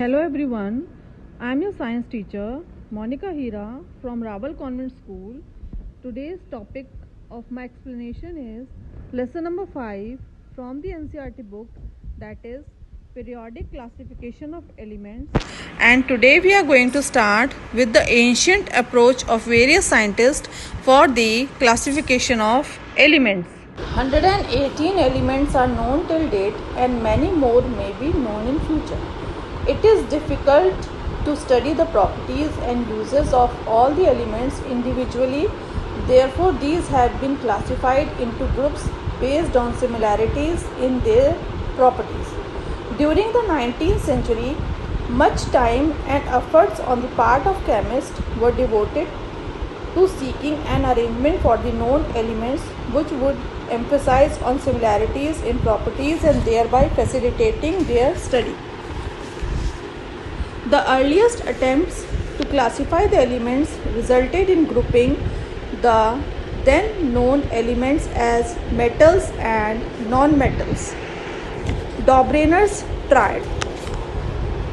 Hello everyone, I am your science teacher Monica Hira from Raval Convent School. Today's topic of my explanation is lesson number 5 from the NCERT book, that is periodic classification of elements. And today we are going to start with the ancient approach of various scientists for the classification of elements. 118 elements are known till date and many more may be known in future. It is difficult to study the properties and uses of all the elements individually. Therefore, these have been classified into groups based on similarities in their properties. During the 19th century, much time and efforts on the part of chemists were devoted to seeking an arrangement for the known elements which would emphasize on similarities in properties and thereby facilitating their study. The earliest attempts to classify the elements resulted in grouping the then known elements as metals and non-metals. Dobrynin's triad.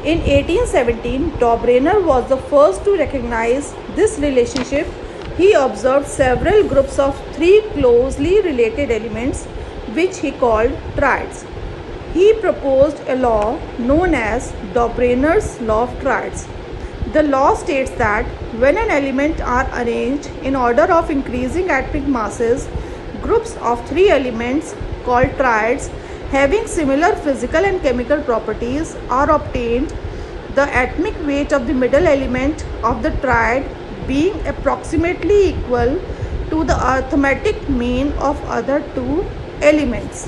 In 1817, Dobrynin was the first to recognize this relationship. He observed several groups of 3 closely related elements which he called triads. He proposed a law known as Dobrynin's law of triads. The law states that when an element are arranged in order of increasing atomic masses, groups of 3 elements called triads having similar physical and chemical properties are obtained, the atomic weight of the middle element of the triad being approximately equal to the arithmetic mean of other 2 elements.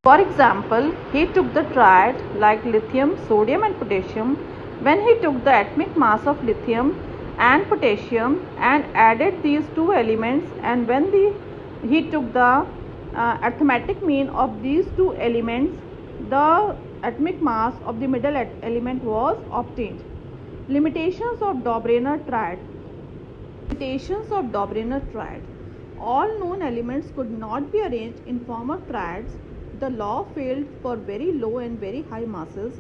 For example, he took the triad like lithium, sodium and potassium. When he took the atomic mass of lithium and potassium and added these 2 elements, and when he took the arithmetic mean of these 2 elements, the atomic mass of the middle element was obtained. Limitations of Dobrynin triad. Limitations of Dobrynin triad. All known elements could not be arranged in form of triads. The law failed for very low and very high masses.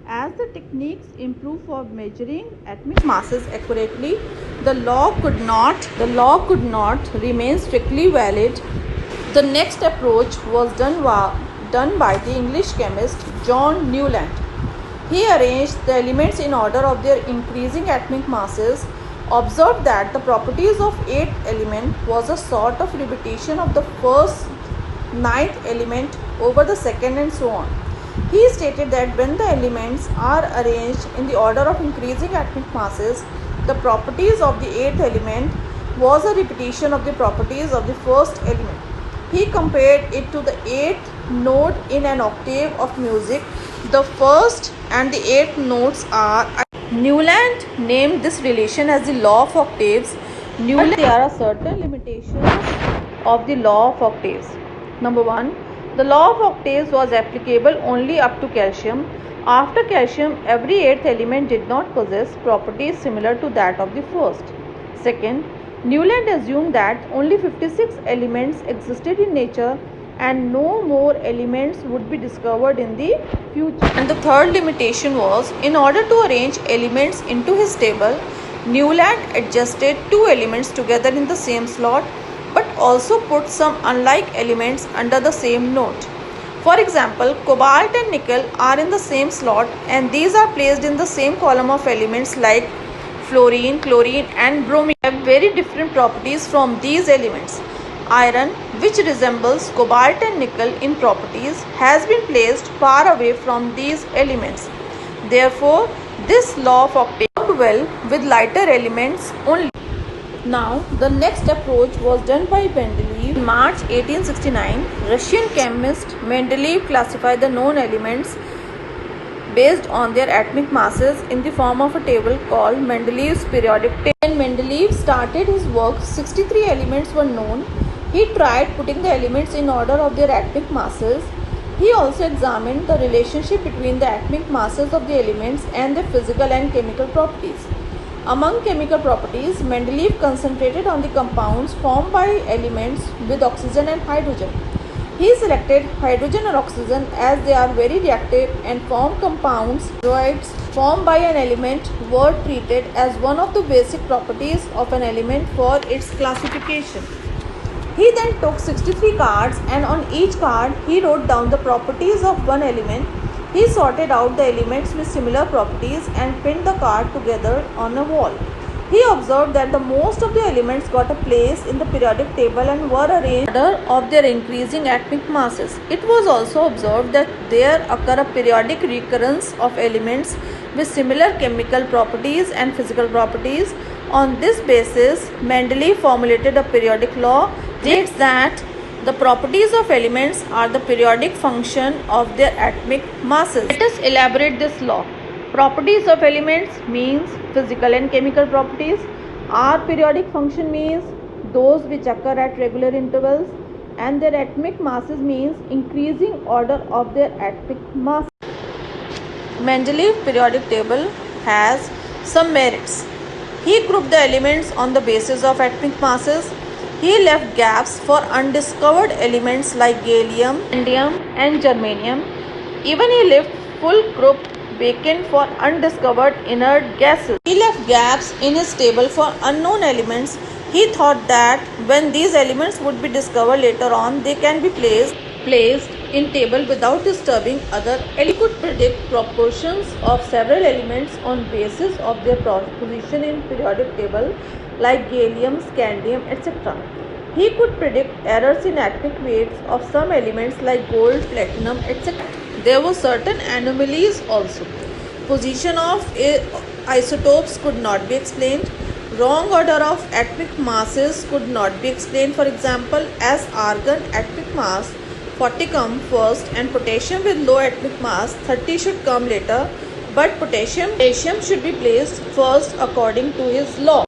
As the techniques improved for measuring atomic masses accurately, the law could not remain strictly valid. The next approach was done by the English chemist John Newland. He arranged the elements in order of their increasing atomic masses, observed that the properties of 8th element was a sort of repetition of the first 9th element over the second and so on. He stated that when the elements are arranged in the order of increasing atomic masses, the properties of the 8th element was a repetition of the properties of the first element. He compared it to the 8th note in an octave of music. The first and the 8th notes are. Newland named this relation as the law of octaves. There are certain limitations of the law of octaves. Number 1. The law of octaves was applicable only up to calcium. After calcium, every 8th element did not possess properties similar to that of the first. Second, Newland assumed that only 56 elements existed in nature and no more elements would be discovered in the future. And the third limitation was, in order to arrange elements into his table, Newland adjusted 2 elements together in the same slot, but also put some unlike elements under the same note. For example, cobalt and nickel are in the same slot and these are placed in the same column of elements like fluorine, chlorine and bromine have very different properties from these elements. Iron, which resembles cobalt and nickel in properties, has been placed far away from these elements. Therefore, this law of octaves worked well with lighter elements only. Now, the next approach was done by Mendeleev. In March 1869, Russian chemist Mendeleev classified the known elements based on their atomic masses in the form of a table called Mendeleev's periodic table. When Mendeleev started his work, 63 elements were known. He tried putting the elements in order of their atomic masses. He also examined the relationship between the atomic masses of the elements and their physical and chemical properties. Among chemical properties, Mendeleev concentrated on the compounds formed by elements with oxygen and hydrogen. He selected hydrogen or oxygen as they are very reactive and form compounds. Steroids formed by an element were treated as one of the basic properties of an element for its classification. He then took 63 cards and on each card he wrote down the properties of one element. He sorted out the elements with similar properties and pinned the card together on a wall. He observed that the most of the elements got a place in the periodic table and were arranged in order of their increasing atomic masses. It was also observed that there occur a periodic recurrence of elements with similar chemical properties and physical properties. On this basis, Mendeleev formulated a periodic law states that the properties of elements are the periodic function of their atomic masses. Let us elaborate this law. Properties of elements means physical and chemical properties. Our periodic function means those which occur at regular intervals, and their atomic masses means increasing order of their atomic mass. Mendeleev periodic table has some merits. He grouped the elements on the basis of atomic masses. He left gaps for undiscovered elements like gallium, indium and germanium. Even he left full group vacant for undiscovered inert gases. He left gaps in his table for unknown elements. He thought that when these elements would be discovered later on, they can be placed in table without disturbing other elements. He could predict proportions of several elements on basis of their position in periodic table like gallium, scandium, etc. He could predict errors in atomic weights of some elements like gold, platinum, etc. There were certain anomalies also. Position of isotopes could not be explained. Wrong order of atomic masses could not be explained. For example, as argon atomic mass 40 come first and potassium with low atomic mass 30 should come later, but potassium should be placed first according to his law.